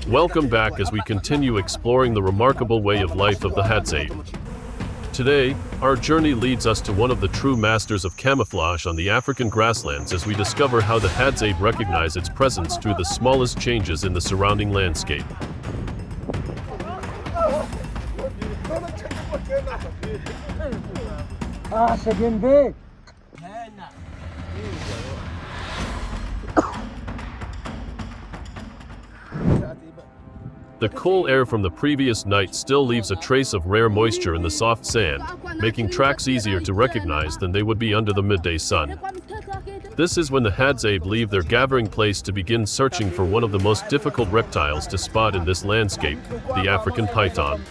Welcome back as we continue exploring the remarkable way of life of the Hadzabe. Today, our journey leads us to one of the true masters of camouflage on the African grasslands as we discover how the Hadzabe recognize its presence through the smallest changes in the surrounding landscape. The cool air from the previous night still leaves a trace of rare moisture in the soft sand, making tracks easier to recognize than they would be under the midday sun. This is when the Hadzabe leave their gathering place to begin searching for one of the most difficult reptiles to spot in this landscape, the African python.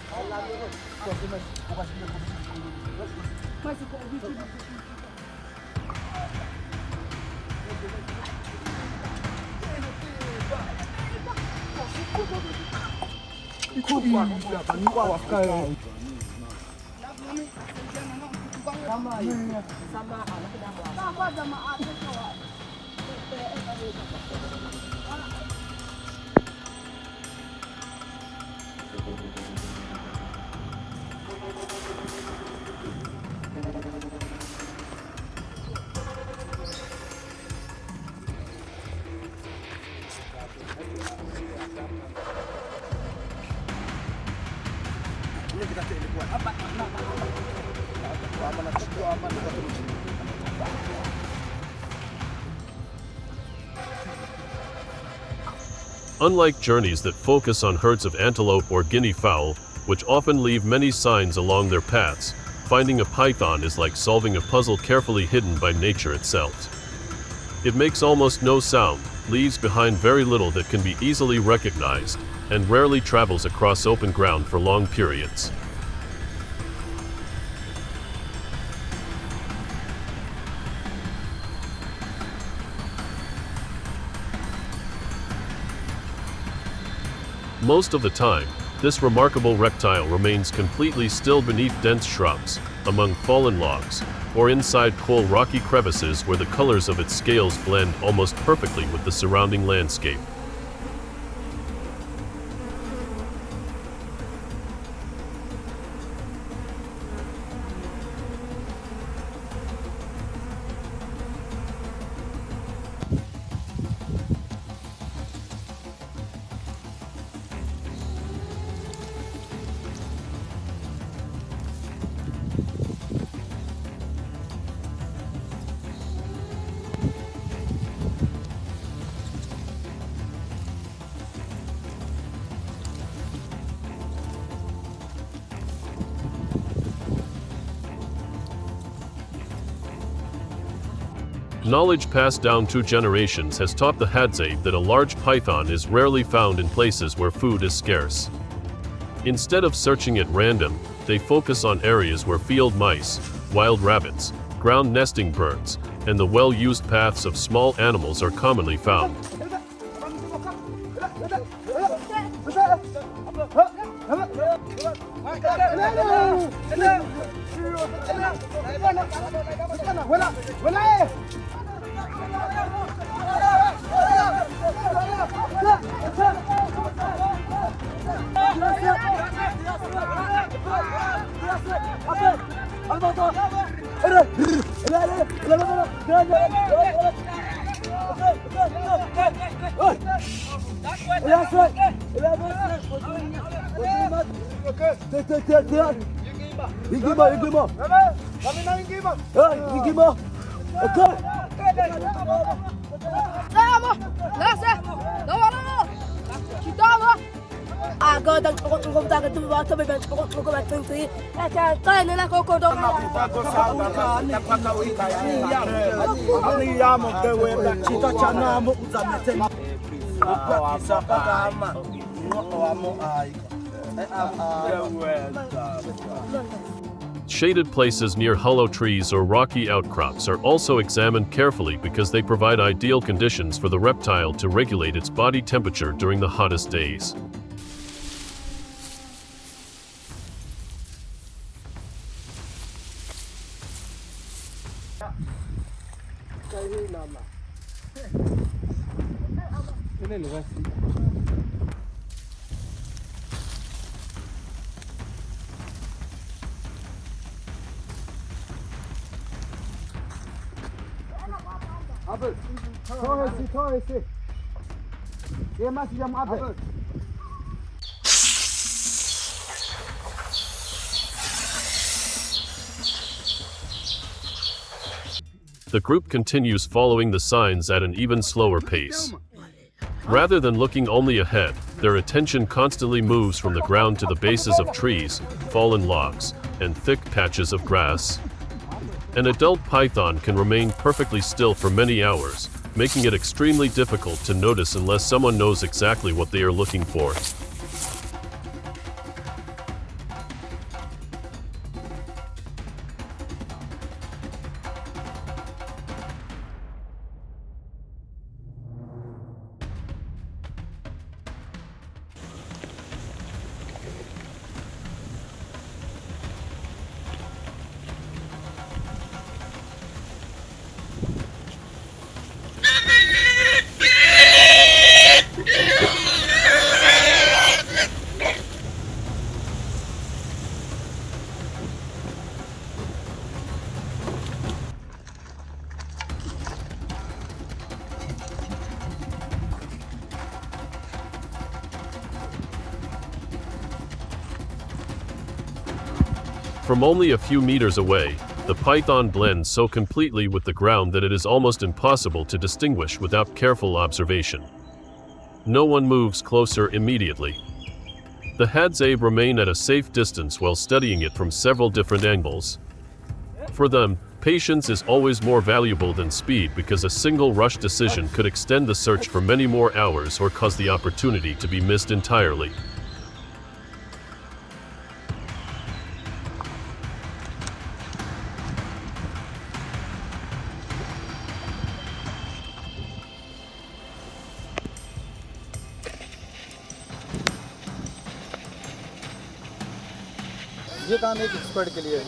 Unlike journeys that focus on herds of antelope or guinea fowl, which often leave many signs along their paths, finding a python is like solving a puzzle carefully hidden by nature itself. It makes almost no sound, leaves behind very little that can be easily recognized, and rarely travels across open ground for long periods. Most of the time, this remarkable reptile remains completely still beneath dense shrubs, among fallen logs, or inside cool rocky crevices where the colors of its scales blend almost perfectly with the surrounding landscape. Knowledge passed down 2 generations has taught the Hadzabe that a large python is rarely found in places where food is scarce. Instead of searching at random, they focus on areas where field mice, wild rabbits, ground nesting birds, and the well-used paths of small animals are commonly found. Shaded places near hollow trees or rocky outcrops are also examined carefully because they provide ideal conditions for the reptile to regulate its body temperature during the hottest days. Abi. Torresi. Yemez yiyeceğim abi. The group continues following the signs at an even slower pace. Rather than looking only ahead, their attention constantly moves from the ground to the bases of trees, fallen logs, and thick patches of grass. An adult python can remain perfectly still for many hours, making it extremely difficult to notice unless someone knows exactly what they are looking for. From only a few meters away, the python blends so completely with the ground that it is almost impossible to distinguish without careful observation. No one moves closer immediately. The Hadzabe remain at a safe distance while studying it from several different angles. For them, patience is always more valuable than speed because a single rush decision could extend the search for many more hours or cause the opportunity to be missed entirely. ये काम एक expert के लिए है।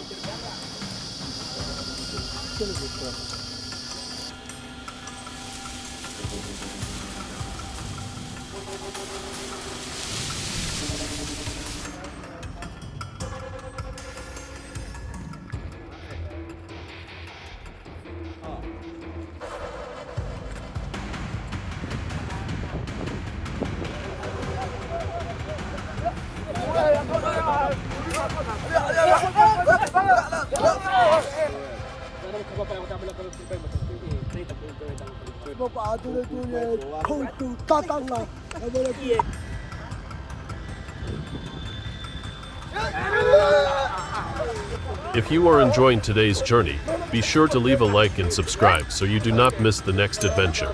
If you are enjoying today's journey, be sure to leave a like and subscribe so you do not miss the next adventure.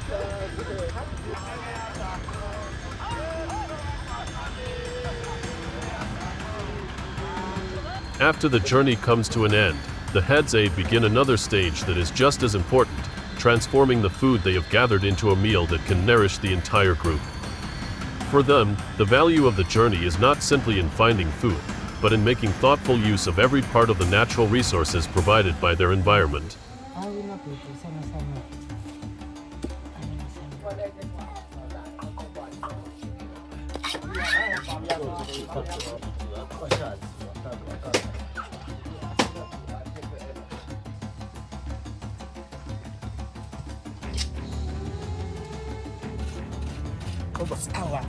After the journey comes to an end, the Hadzabe begin another stage that is just as important, transforming the food they have gathered into a meal that can nourish the entire group. For them, the value of the journey is not simply in finding food, but in making thoughtful use of every part of the natural resources provided by their environment.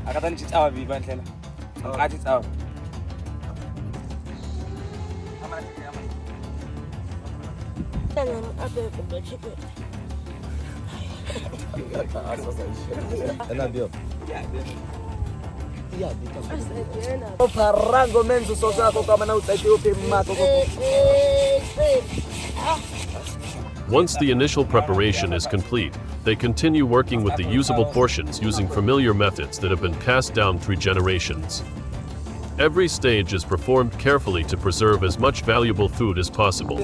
Akatani chitsawa biba ndlela. Ngathi tsawa. Once the initial preparation is complete, they continue working with the usable portions using familiar methods that have been passed down through generations. Every stage is performed carefully to preserve as much valuable food as possible.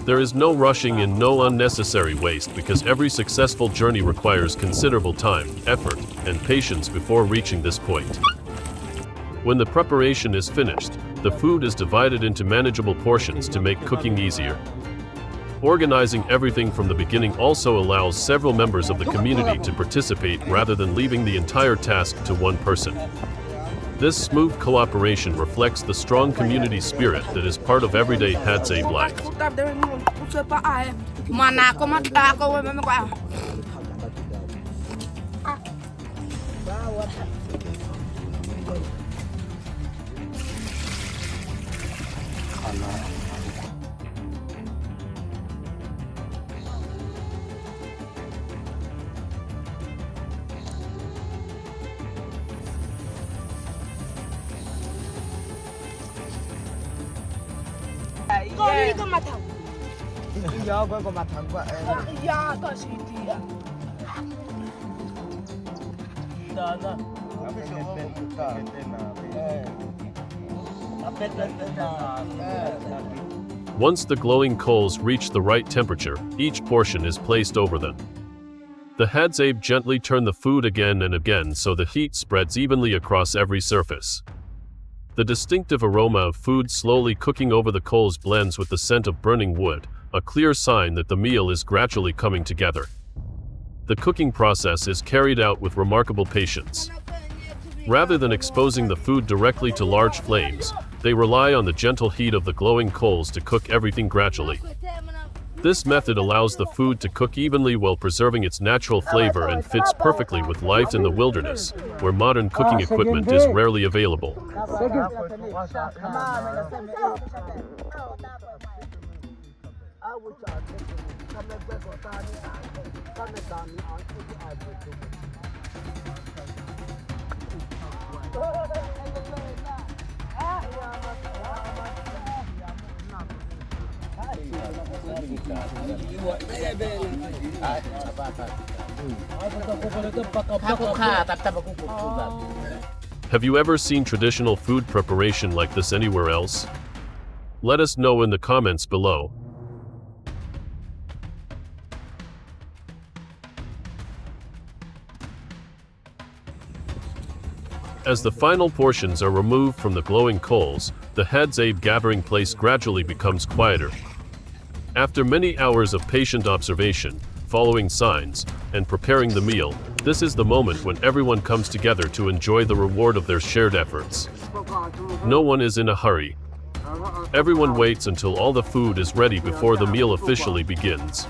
There is no rushing and no unnecessary waste because every successful journey requires considerable time, effort, and patience before reaching this point. When the preparation is finished, the food is divided into manageable portions to make cooking easier. Organizing everything from the beginning also allows several members of the community to participate rather than leaving the entire task to one person. This smooth cooperation reflects the strong community spirit that is part of everyday Hadzabe life. Mana ako mata ako mama ko. Kau ni matang. Iya, gua matang gua. Iya, kau sih dia. Once the glowing coals reach the right temperature, each portion is placed over them. The Hadzabe gently turn the food again and again so the heat spreads evenly across every surface. The distinctive aroma of food slowly cooking over the coals blends with the scent of burning wood, a clear sign that the meal is gradually coming together. The cooking process is carried out with remarkable patience. Rather than exposing the food directly to large flames, they rely on the gentle heat of the glowing coals to cook everything gradually. This method allows the food to cook evenly while preserving its natural flavor and fits perfectly with life in the wilderness, where modern cooking equipment is rarely available. Have you ever seen traditional food preparation like this anywhere else? Let us know in the comments below. As the final portions are removed from the glowing coals, the Hadzabe gathering place gradually becomes quieter. After many hours of patient observation, following signs, and preparing the meal, this is the moment when everyone comes together to enjoy the reward of their shared efforts. No one is in a hurry. Everyone waits until all the food is ready before the meal officially begins.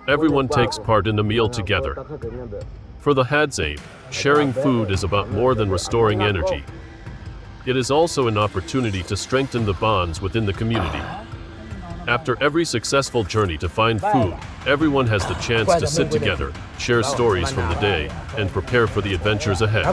Everyone takes part in the meal together. For the Hadzabe, sharing food is about more than restoring energy. It is also an opportunity to strengthen the bonds within the community. After every successful journey to find food, everyone has the chance to sit together, share stories from the day, and prepare for the adventures ahead.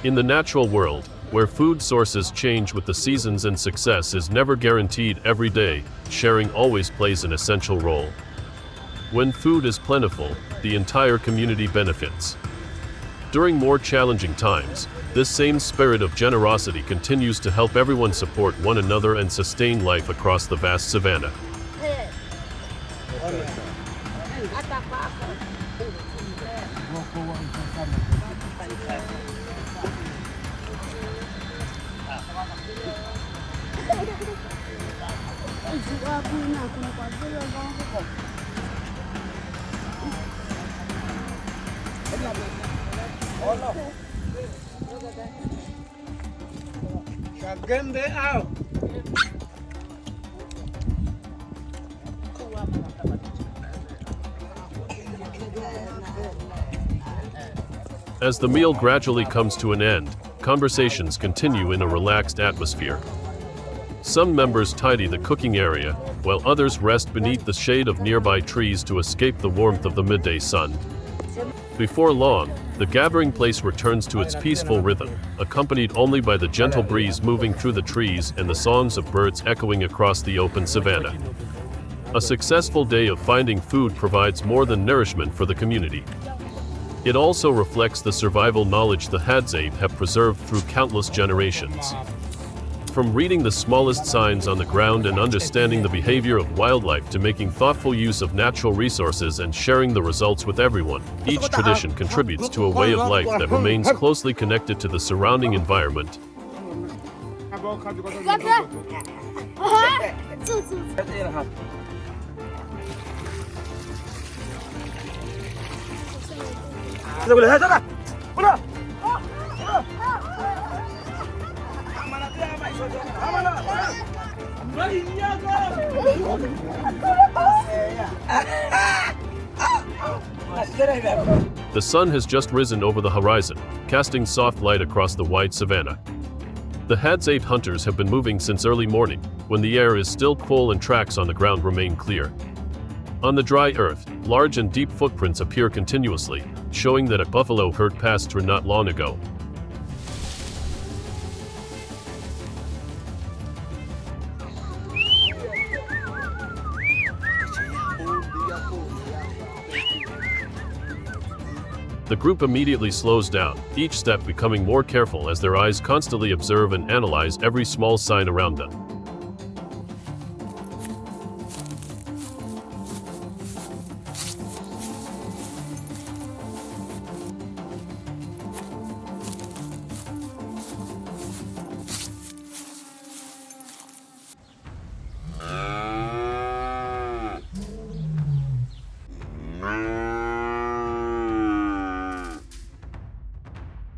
In the natural world, where food sources change with the seasons and success is never guaranteed every day, sharing always plays an essential role. When food is plentiful, the entire community benefits. During more challenging times, this same spirit of generosity continues to help everyone support one another and sustain life across the vast savanna. As the meal gradually comes to an end, conversations continue in a relaxed atmosphere. Some members tidy the cooking area, while others rest beneath the shade of nearby trees to escape the warmth of the midday sun. Before long, the gathering place returns to its peaceful rhythm, accompanied only by the gentle breeze moving through the trees and the songs of birds echoing across the open savanna. A successful day of finding food provides more than nourishment for the community. It also reflects the survival knowledge the Hadzabe have preserved through countless generations. From reading the smallest signs on the ground and understanding the behavior of wildlife to making thoughtful use of natural resources and sharing the results with everyone, each tradition contributes to a way of life that remains closely connected to the surrounding environment. The sun has just risen over the horizon, casting soft light across the wide savanna. The Hadzabe hunters have been moving since early morning, when the air is still cool and tracks on the ground remain clear. On the dry earth, large and deep footprints appear continuously, showing that a buffalo herd passed through not long ago. The group immediately slows down, each step becoming more careful as their eyes constantly observe and analyze every small sign around them.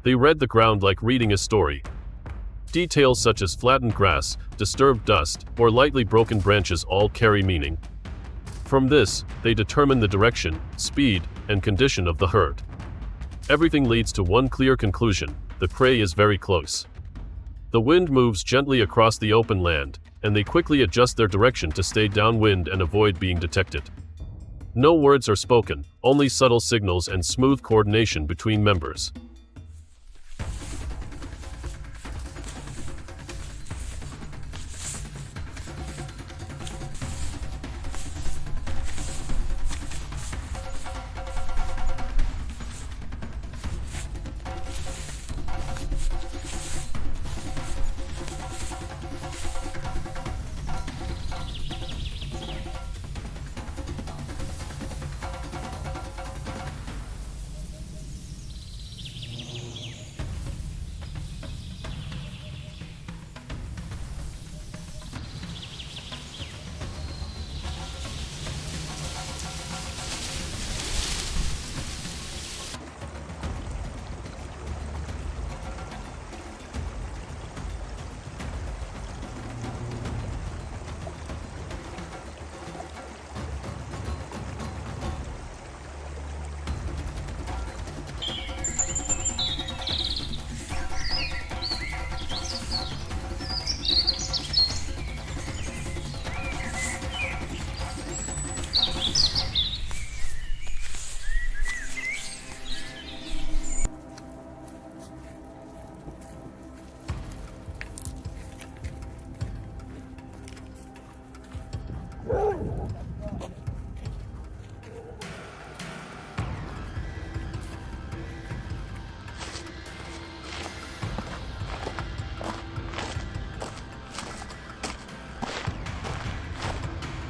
They read the ground like reading a story. Details such as flattened grass, disturbed dust, or lightly broken branches all carry meaning. From this, they determine the direction, speed, and condition of the herd. Everything leads to one clear conclusion: the prey is very close. The wind moves gently across the open land, and they quickly adjust their direction to stay downwind and avoid being detected. No words are spoken, only subtle signals and smooth coordination between members.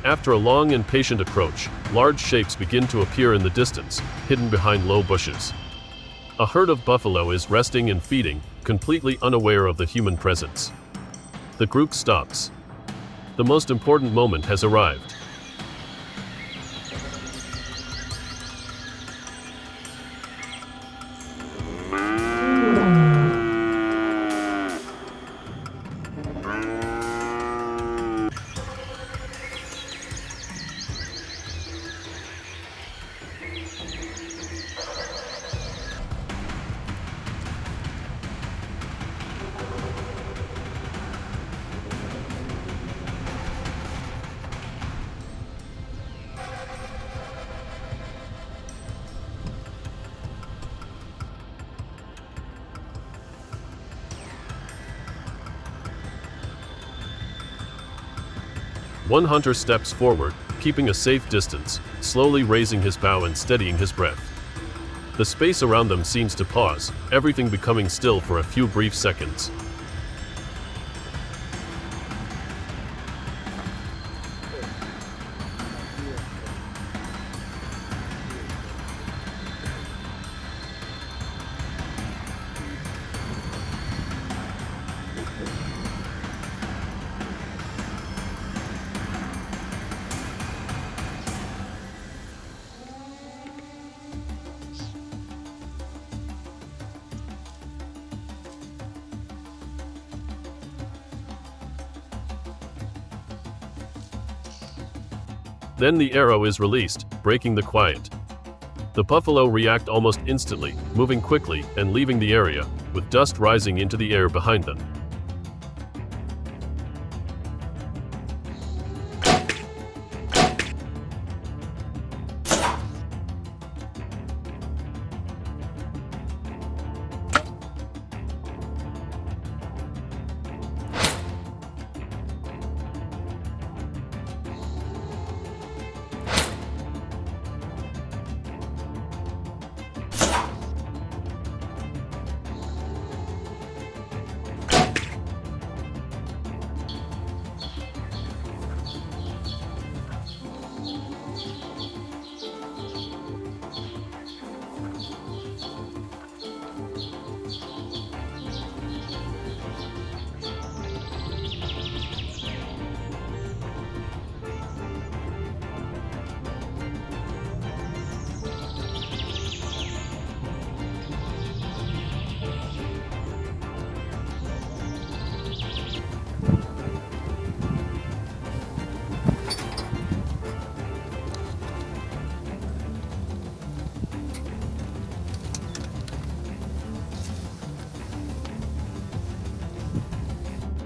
After a long and patient approach, large shapes begin to appear in the distance, hidden behind low bushes. A herd of buffalo is resting and feeding, completely unaware of the human presence. The group stops. The most important moment has arrived. One hunter steps forward, keeping a safe distance, slowly raising his bow and steadying his breath. The space around them seems to pause, everything becoming still for a few brief seconds. Then the arrow is released, breaking the quiet. The buffalo react almost instantly, moving quickly and leaving the area, with dust rising into the air behind them.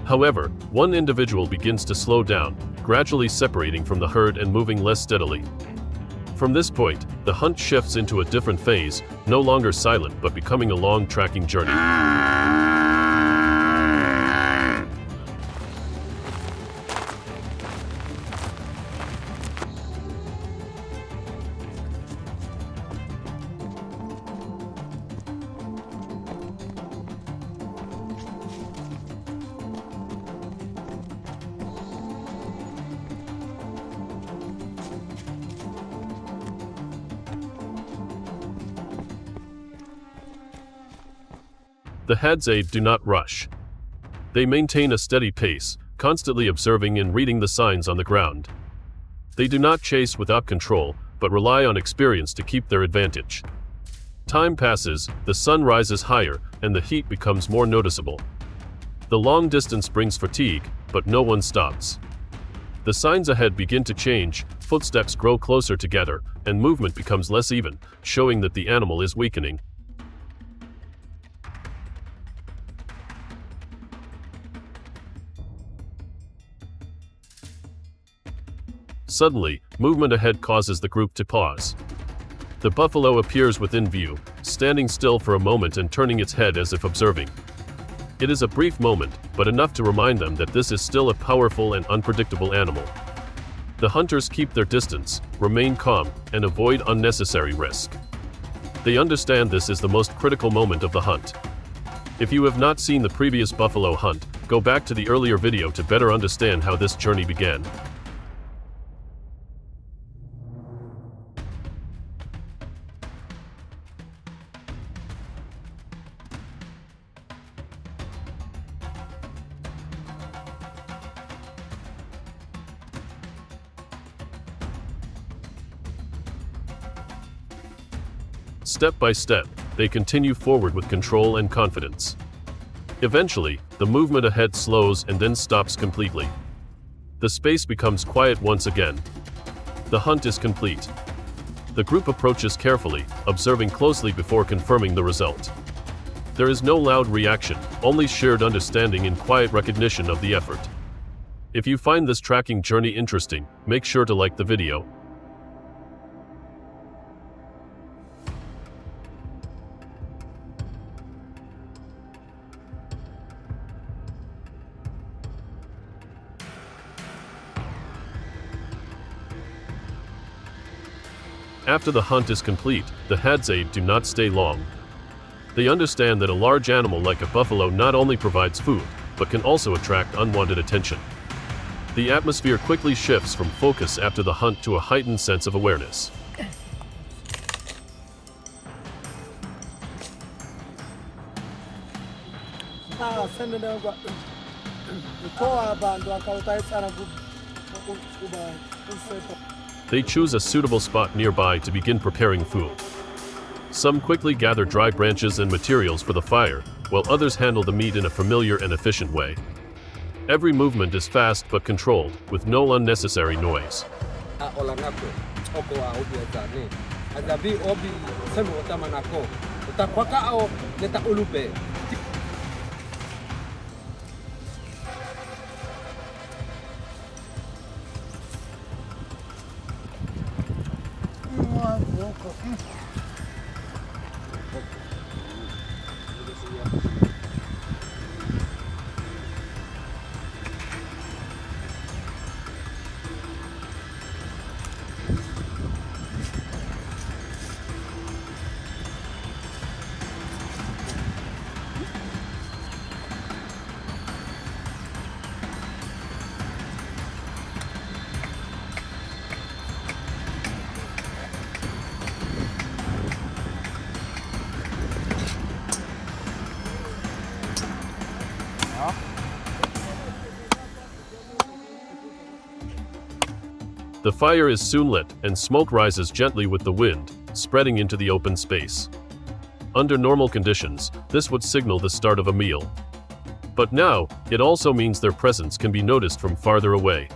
However, one individual begins to slow down, gradually separating from the herd and moving less steadily. From this point, the hunt shifts into a different phase, no longer silent but becoming a long tracking journey. The Hadzabe do not rush. They maintain a steady pace, constantly observing and reading the signs on the ground. They do not chase without control, but rely on experience to keep their advantage. Time passes, the sun rises higher, and the heat becomes more noticeable. The long distance brings fatigue, but no one stops. The signs ahead begin to change, footsteps grow closer together, and movement becomes less even, showing that the animal is weakening. Suddenly, movement ahead causes the group to pause. The buffalo appears within view, standing still for a moment and turning its head as if observing. It is a brief moment, but enough to remind them that this is still a powerful and unpredictable animal. The hunters keep their distance, remain calm, and avoid unnecessary risk. They understand this is the most critical moment of the hunt. If you have not seen the previous buffalo hunt, go back to the earlier video to better understand how this journey began. Step by step, they continue forward with control and confidence. Eventually, the movement ahead slows and then stops completely. The space becomes quiet once again. The hunt is complete. The group approaches carefully, observing closely before confirming the result. There is no loud reaction, only shared understanding and quiet recognition of the effort. If you find this tracking journey interesting, make sure to like the video. After the hunt is complete, the Hadzabe do not stay long. They understand that a large animal like a buffalo not only provides food, but can also attract unwanted attention. The atmosphere quickly shifts from focus after the hunt to a heightened sense of awareness. They choose a suitable spot nearby to begin preparing food. Some quickly gather dry branches and materials for the fire, while others handle the meat in a familiar and efficient way. Every movement is fast but controlled, with no unnecessary noise. The fire is soon lit, and smoke rises gently with the wind, spreading into the open space. Under normal conditions, this would signal the start of a meal. But now, it also means their presence can be noticed from farther away.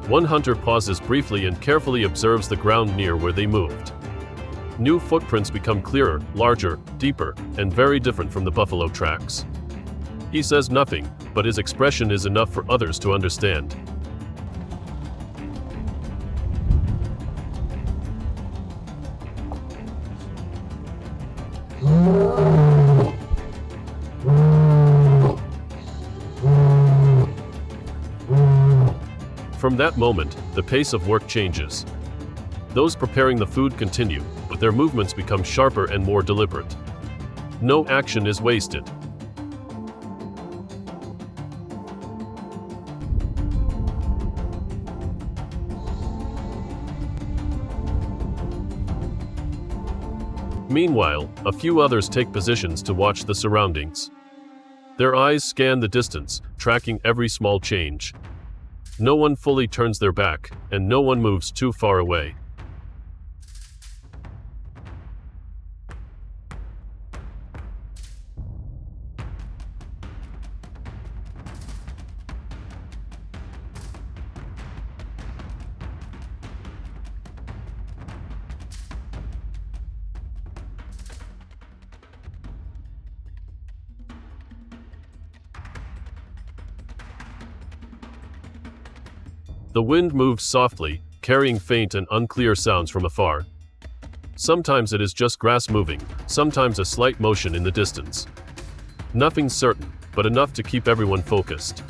One hunter pauses briefly and carefully observes the ground near where they moved. New footprints become clearer, larger, deeper, and very different from the buffalo tracks. He says nothing, but his expression is enough for others to understand. From that moment, the pace of work changes. Those preparing the food continue, but their movements become sharper and more deliberate. No action is wasted. Meanwhile, a few others take positions to watch the surroundings. Their eyes scan the distance, tracking every small change. No one fully turns their back, and no one moves too far away. The wind moves softly, carrying faint and unclear sounds from afar. Sometimes it is just grass moving, sometimes a slight motion in the distance. Nothing certain, but enough to keep everyone focused.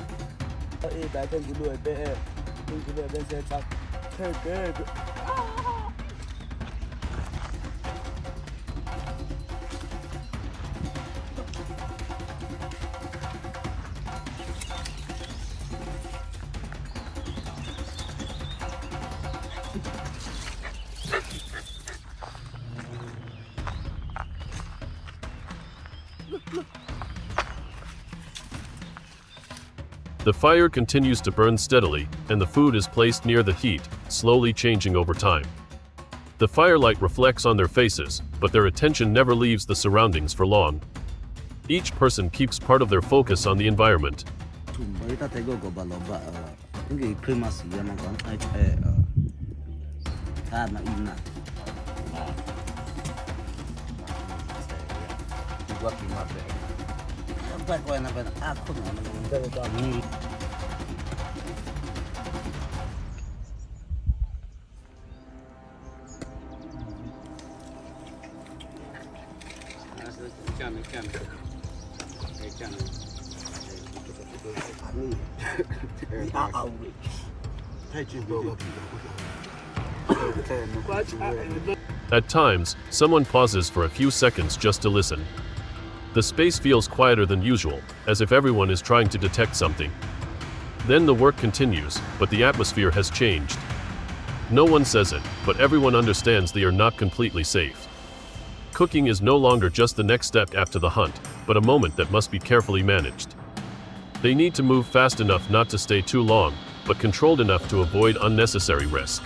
The fire continues to burn steadily, and the food is placed near the heat, slowly changing over time. The firelight reflects on their faces, but their attention never leaves the surroundings for long. Each person keeps part of their focus on the environment. At times, someone pauses for a few seconds just to listen. The space feels quieter than usual, as if everyone is trying to detect something. Then the work continues, but the atmosphere has changed. No one says it, but everyone understands they are not completely safe. Cooking is no longer just the next step after the hunt, but a moment that must be carefully managed. They need to move fast enough not to stay too long, but controlled enough to avoid unnecessary risk.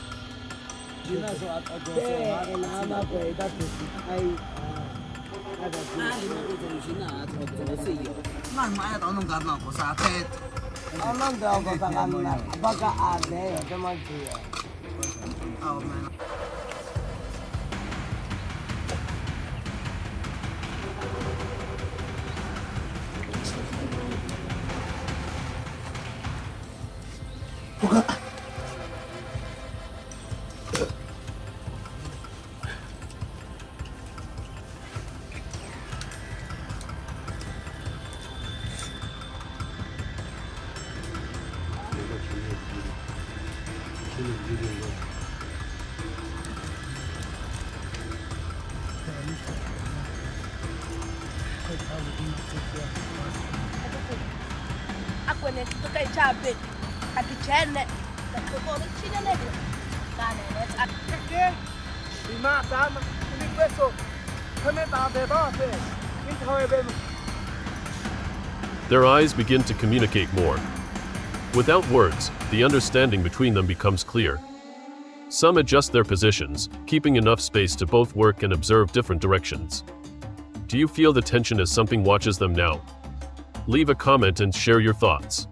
Aku ne tu kai chabe. Ati chene. Aku ko ni chine ne. Kane ne. Bima tama, ini peso. Kame ta de ba se. In thoe be. Their eyes begin to communicate more. Without words, the understanding between them becomes clear. Some adjust their positions, keeping enough space to both work and observe different directions. Do you feel the tension as something watches them now? Leave a comment and share your thoughts.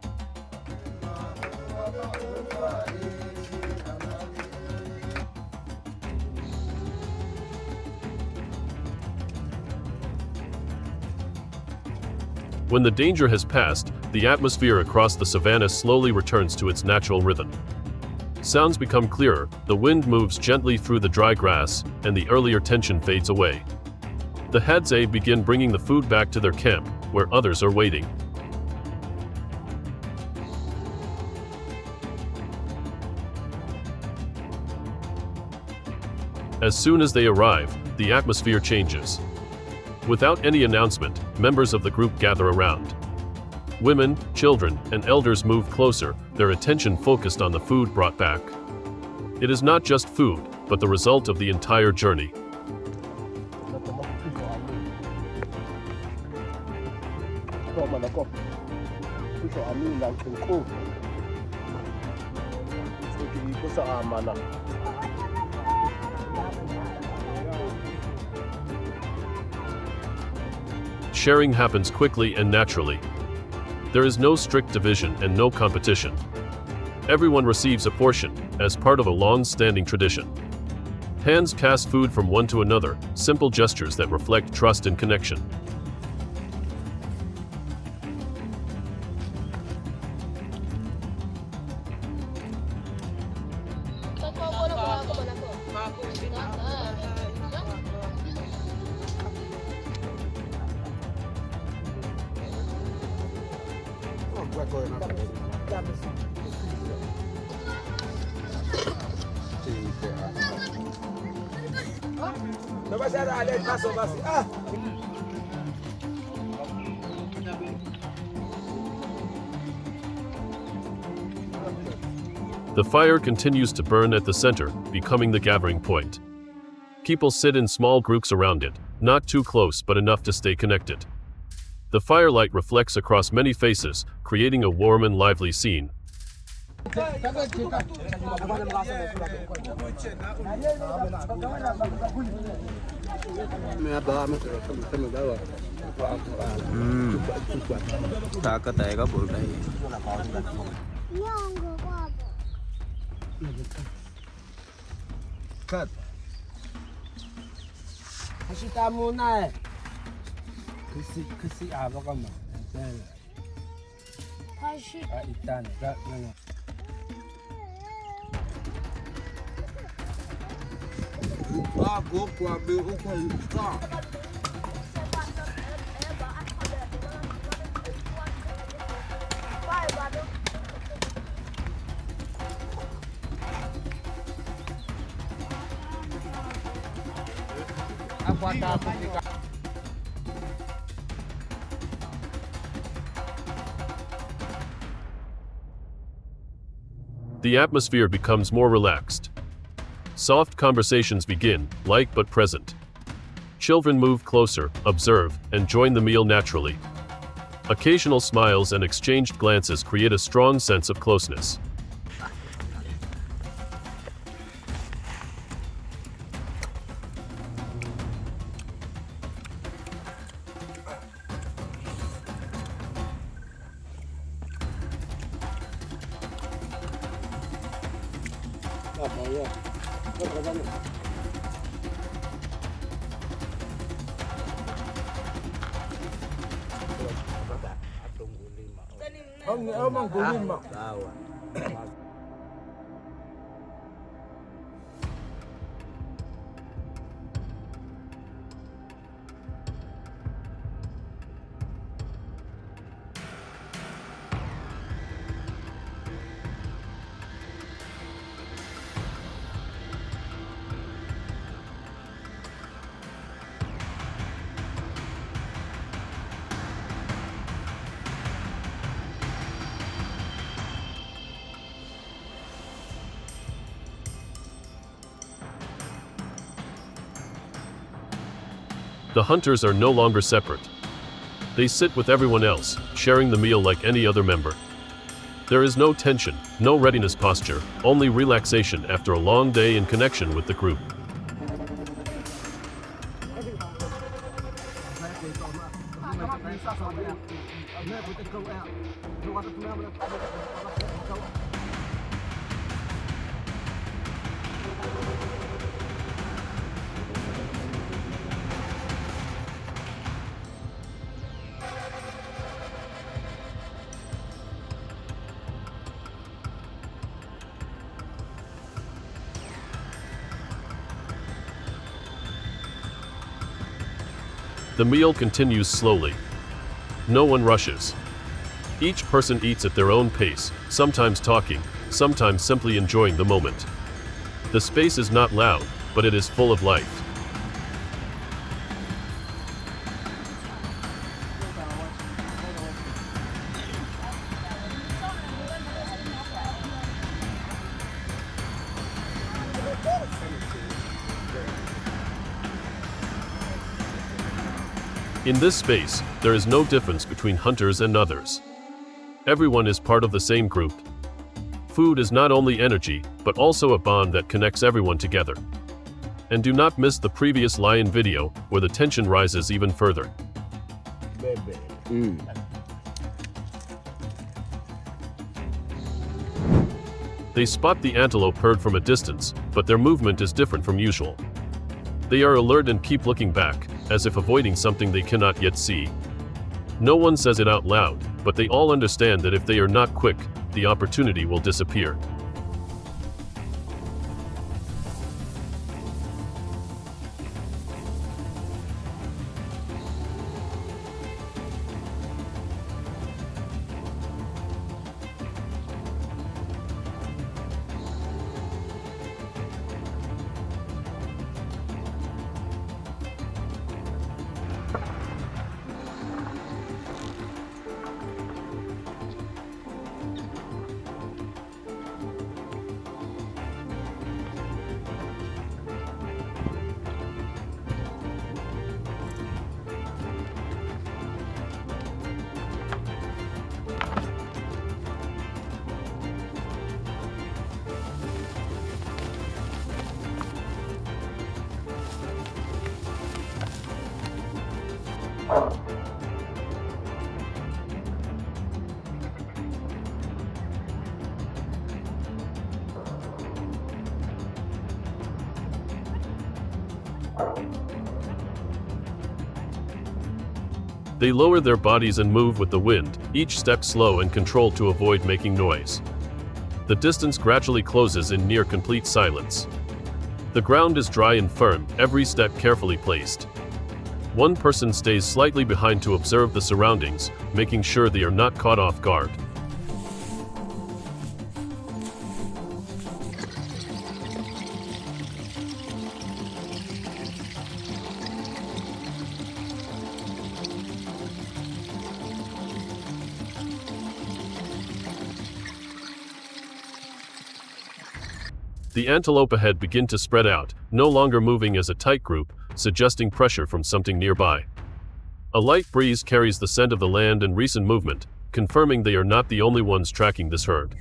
When the danger has passed, the atmosphere across the savannah slowly returns to its natural rhythm. Sounds become clearer, the wind moves gently through the dry grass, and the earlier tension fades away. The Hadzabe begin bringing the food back to their camp, where others are waiting. As soon as they arrive, the atmosphere changes. Without any announcement, members of the group gather around. Women, children, and elders move closer, their attention focused on the food brought back. It is not just food, but the result of the entire journey. Sharing happens quickly and naturally. There is no strict division and no competition. Everyone receives a portion, as part of a long-standing tradition. Hands pass food from one to another, simple gestures that reflect trust and connection. The fire continues to burn at the center, becoming the gathering point. People sit in small groups around it, not too close but enough to stay connected. The firelight reflects across many faces, creating a warm and lively scene. Cut. Kita muna eh. Kasi aba ka mo. Itan. Bago kwa be uko. The atmosphere becomes more relaxed. Soft conversations begin, light but present. Children move closer, observe, and join the meal naturally. Occasional smiles and exchanged glances create a strong sense of closeness. The hunters are no longer separate. They sit with everyone else, sharing the meal like any other member. There is no tension, no readiness posture, only relaxation after a long day in connection with the group. The meal continues slowly. No one rushes. Each person eats at their own pace, sometimes talking, sometimes simply enjoying the moment. The space is not loud, but it is full of life. In this space, there is no difference between hunters and others. Everyone is part of the same group. Food is not only energy, but also a bond that connects everyone together. And do not miss the previous lion video, where the tension rises even further. They spot the antelope herd from a distance, but their movement is different from usual. They are alert and keep looking back, as if avoiding something they cannot yet see. No one says it out loud, but they all understand that if they are not quick, the opportunity will disappear. They lower their bodies and move with the wind, each step slow and controlled to avoid making noise. The distance gradually closes in near complete silence. The ground is dry and firm, every step carefully placed. One person stays slightly behind to observe the surroundings, making sure they are not caught off guard. The antelope ahead begin to spread out, no longer moving as a tight group, suggesting pressure from something nearby. A light breeze carries the scent of the land and recent movement, confirming they are not the only ones tracking this herd.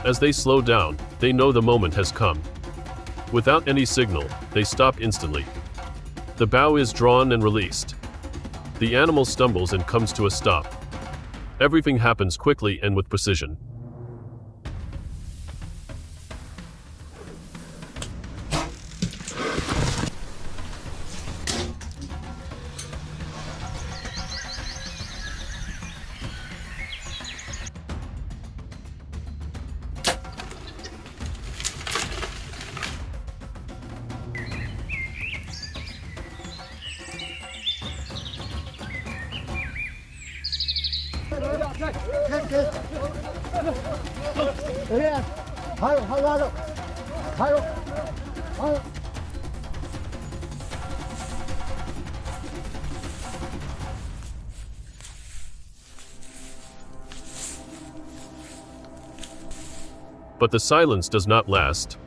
As they slow down, they know the moment has come. Without any signal, they stop instantly. The bow is drawn and released. The animal stumbles and comes to a stop. Everything happens quickly and with precision. But the silence does not last.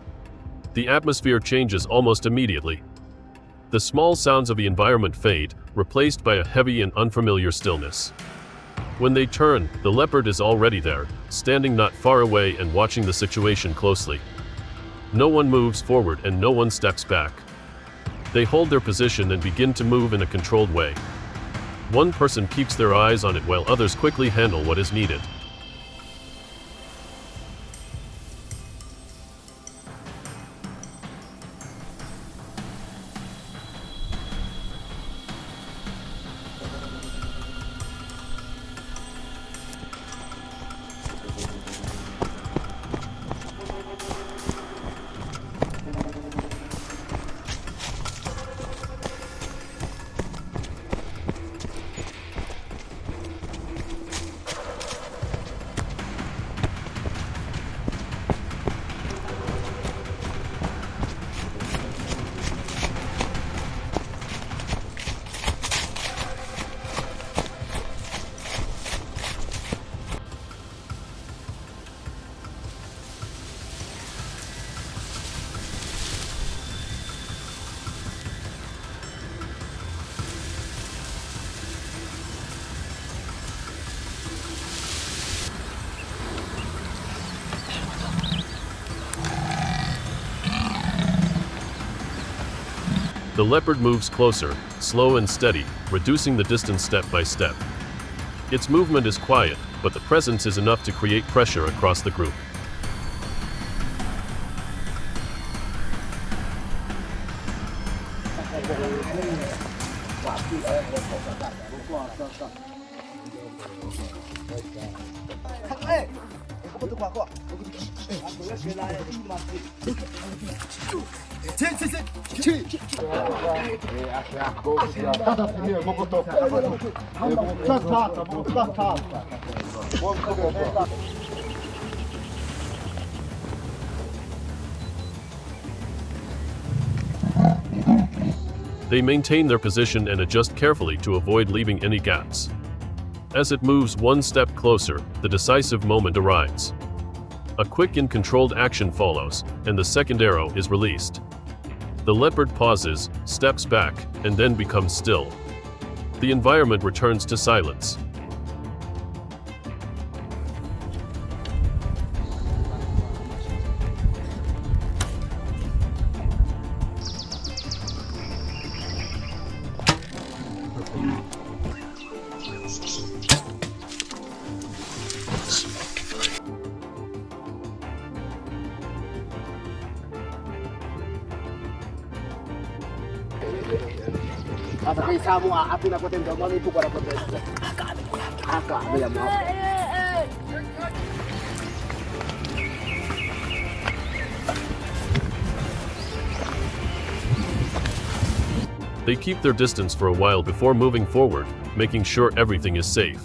The atmosphere changes almost immediately. The small sounds of the environment fade, replaced by a heavy and unfamiliar stillness. When they turn, the leopard is already there, standing not far away and watching the situation closely. No one moves forward and no one steps back. They hold their position and begin to move in a controlled way. One person keeps their eyes on it while others quickly handle what is needed. The leopard moves closer, slow and steady, reducing the distance step by step. Its movement is quiet, but the presence is enough to create pressure across the group. They maintain their position and adjust carefully to avoid leaving any gaps. As it moves one step closer, the decisive moment arrives. A quick and controlled action follows, and the second arrow is released. The leopard pauses, steps back, and then becomes still. The environment returns to silence. They keep their distance for a while before moving forward, making sure everything is safe.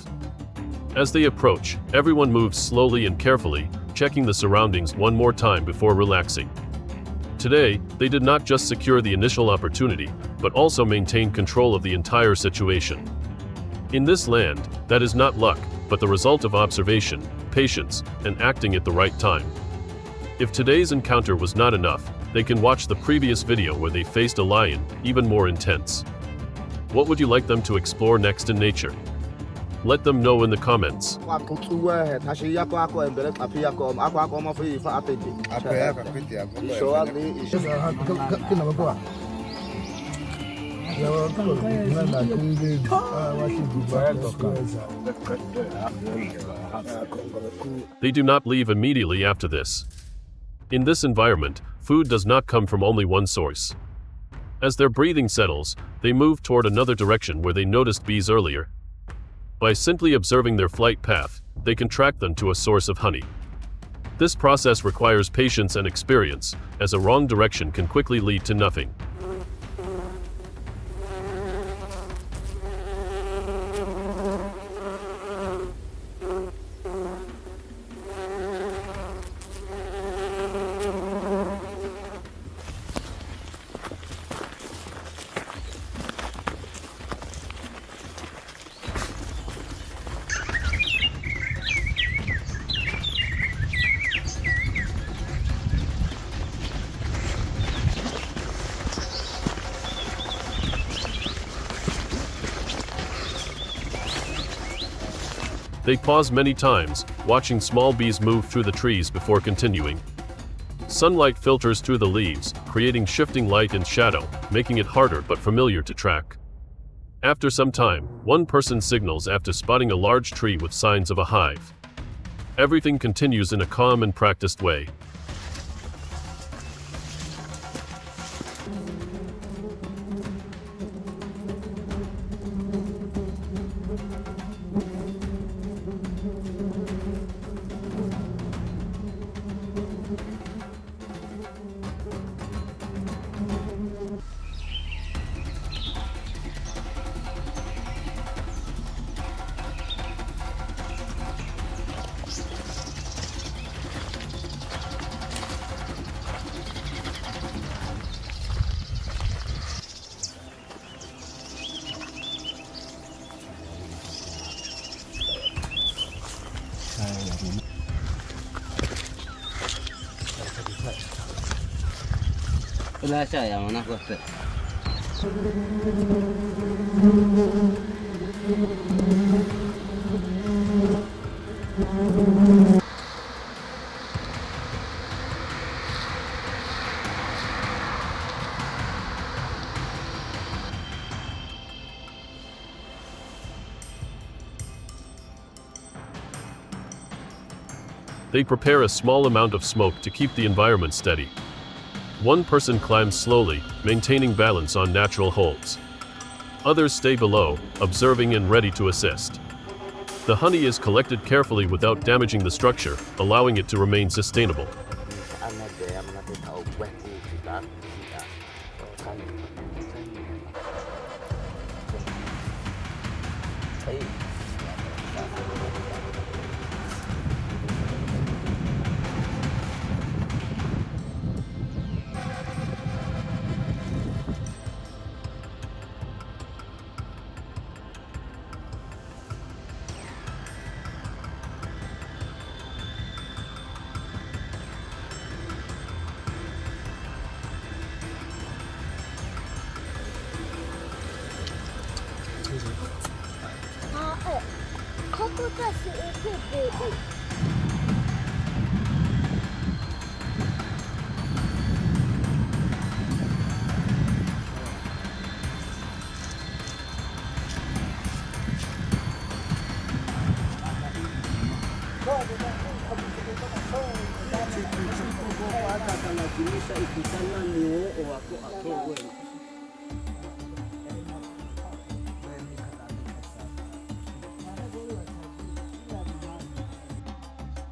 As they approach, everyone moves slowly and carefully, checking the surroundings one more time before relaxing. Today, they did not just secure the initial opportunity, but also maintain control of the entire situation. In this land, that is not luck, but the result of observation, patience, and acting at the right time. If today's encounter was not enough, they can watch the previous video where they faced a lion, even more intense. What would you like them to explore next in nature? Let them know in the comments. They do not leave immediately after this. In this environment, food does not come from only one source. As their breathing settles, they move toward another direction where they noticed bees earlier. By simply observing their flight path, they can track them to a source of honey. This process requires patience and experience, as a wrong direction can quickly lead to nothing. They pause many times, watching small bees move through the trees before continuing. Sunlight filters through the leaves, creating shifting light and shadow, making it harder but familiar to track. After some time, one person signals after spotting a large tree with signs of a hive. Everything continues in a calm and practiced way. Ila saya mana kau? They prepare a small amount of smoke to keep the environment steady. One person climbs slowly, maintaining balance on natural holds. Others stay below, observing and ready to assist. The honey is collected carefully without damaging the structure, allowing it to remain sustainable.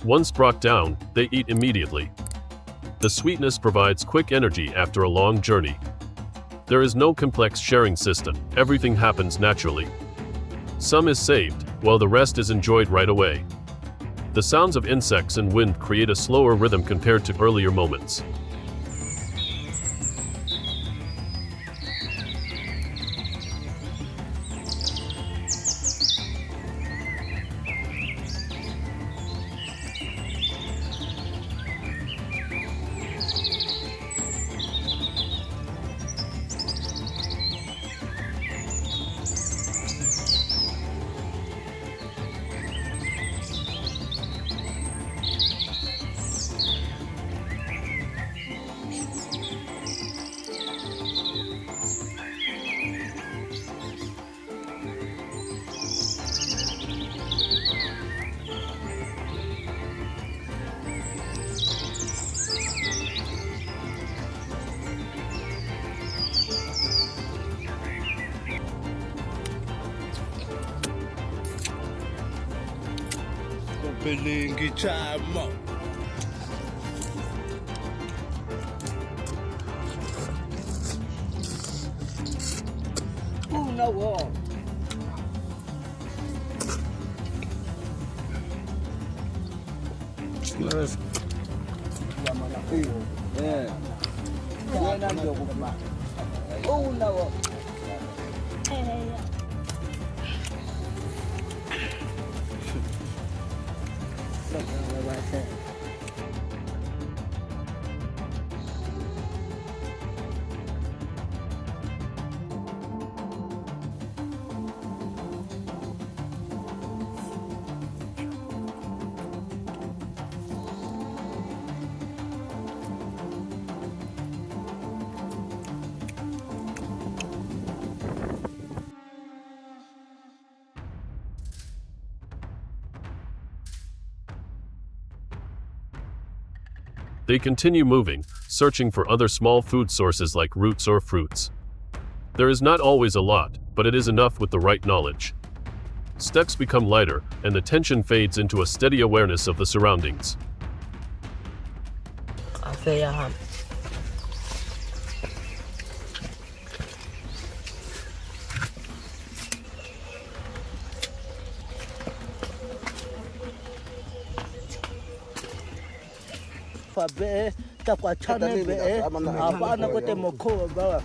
Once brought down, they eat immediately. The sweetness provides quick energy after a long journey. There is no complex sharing system, everything happens naturally. Some is saved, while the rest is enjoyed right away. The sounds of insects and wind create a slower rhythm compared to earlier moments. Belingi chamo. Una wall. Una wall. They continue moving, searching for other small food sources like roots or fruits. There is not always a lot, but it is enough with the right knowledge. Steps become lighter, and the tension fades into a steady awareness of the surroundings. Be takwa chane be abana kote moko ba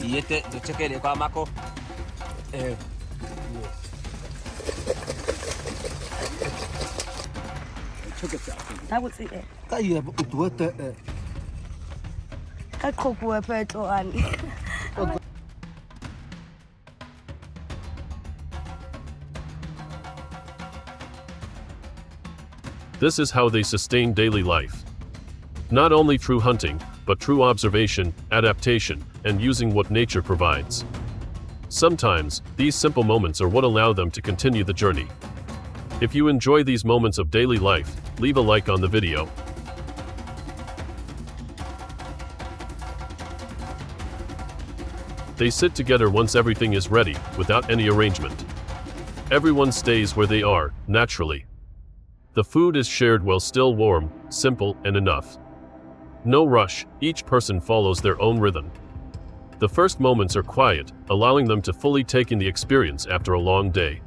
Yete dochekele kwa mako. That was it. kaya utwete I cook with it on. This is how they sustain daily life. Not only through hunting, but through observation, adaptation, and using what nature provides. Sometimes, these simple moments are what allow them to continue the journey. If you enjoy these moments of daily life, leave a like on the video. They sit together once everything is ready, without any arrangement. Everyone stays where they are, naturally. The food is shared while still warm, simple, and enough. No rush, each person follows their own rhythm. The first moments are quiet, allowing them to fully take in the experience after a long day.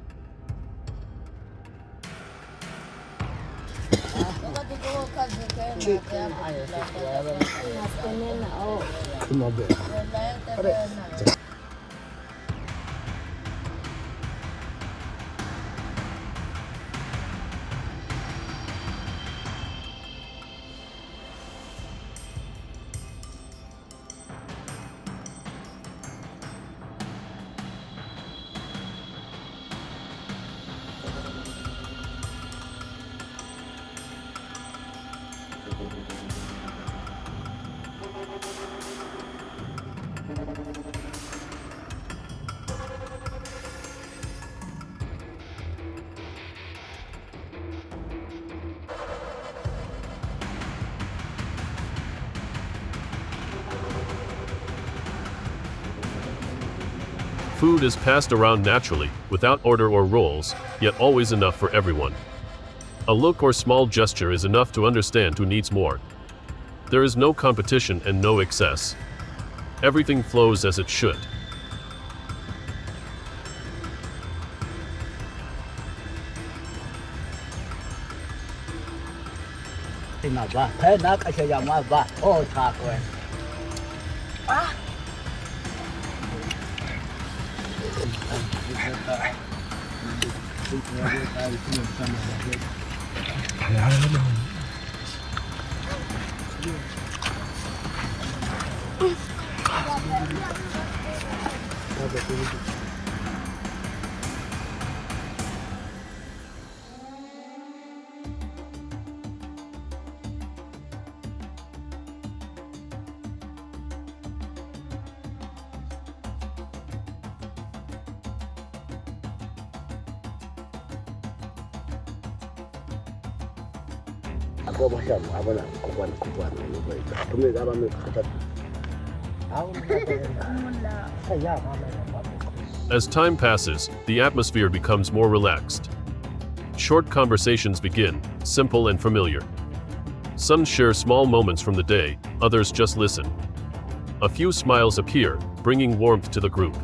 Food is passed around naturally, without order or roles, yet always enough for everyone. A look or small gesture is enough to understand who needs more. There is no competition and no excess. Everything flows as it should. As time passes, the atmosphere becomes more relaxed. Short conversations begin, simple and familiar. Some share small moments from the day, others just listen. A few smiles appear, bringing warmth to the group.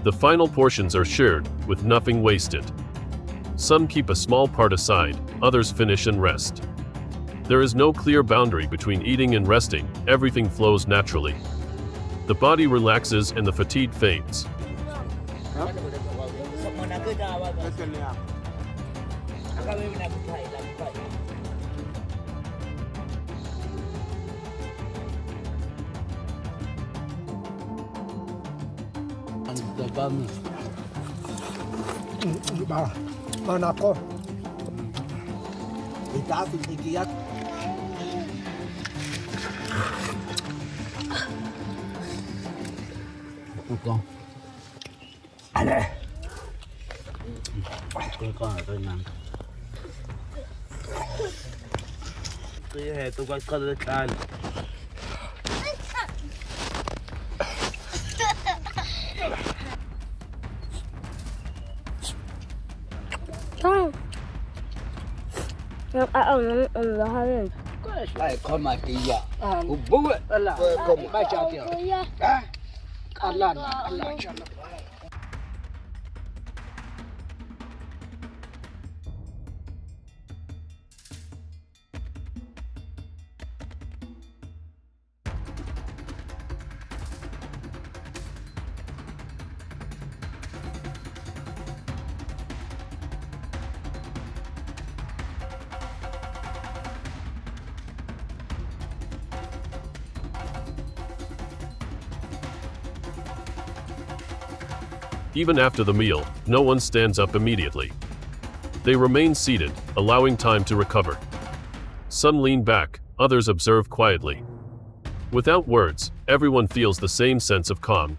The final portions are shared, with nothing wasted. Some keep a small part aside, others finish and rest. There is no clear boundary between eating and resting, everything flows naturally. The body relaxes and the fatigue fades. Even after the meal, no one stands up immediately. They remain seated, allowing time to recover. Some lean back, others observe quietly. Without words, everyone feels the same sense of calm.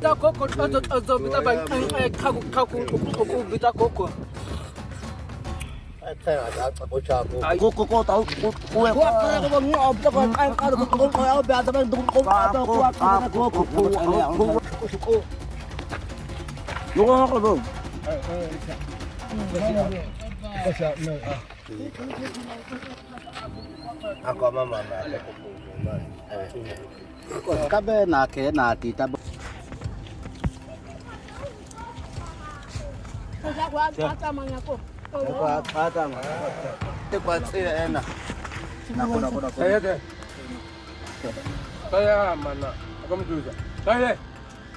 ta gogo ozobita ba khaku bita gogo Koko tahu kue Saya mana? Kamu juga. Saya.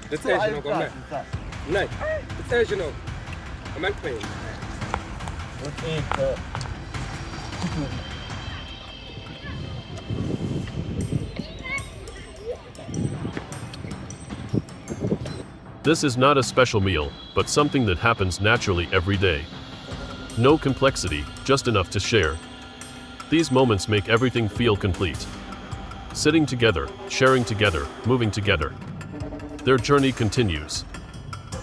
The station of Gomez. No. The station of Gomez. This is not a special meal, but something that happens naturally every day. No complexity, just enough to share. These moments make everything feel complete. Sitting together, sharing together, moving together. Their journey continues.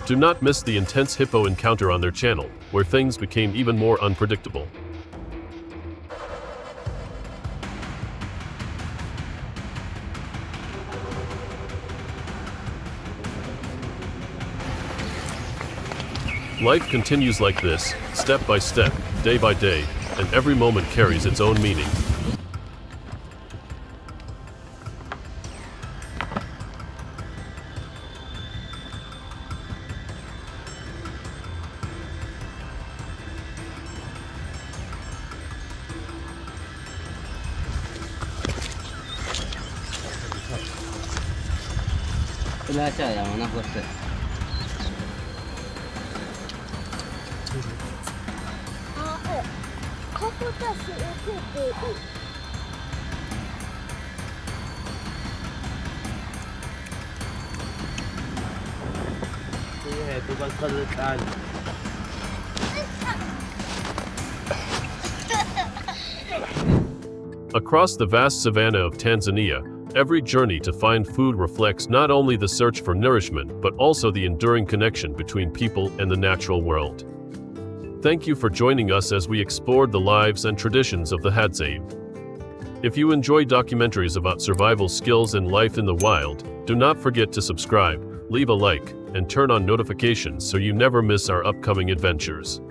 Do not miss the intense hippo encounter on their channel, where things became even more unpredictable. Life continues like this, step by step, day by day, and every moment carries its own meaning. Across the vast savanna of Tanzania, every journey to find food reflects not only the search for nourishment but also the enduring connection between people and the natural world. Thank you for joining us as we explored the lives and traditions of the Hadzabe. If you enjoy documentaries about survival skills and life in the wild, do not forget to subscribe, leave a like, and turn on notifications so you never miss our upcoming adventures.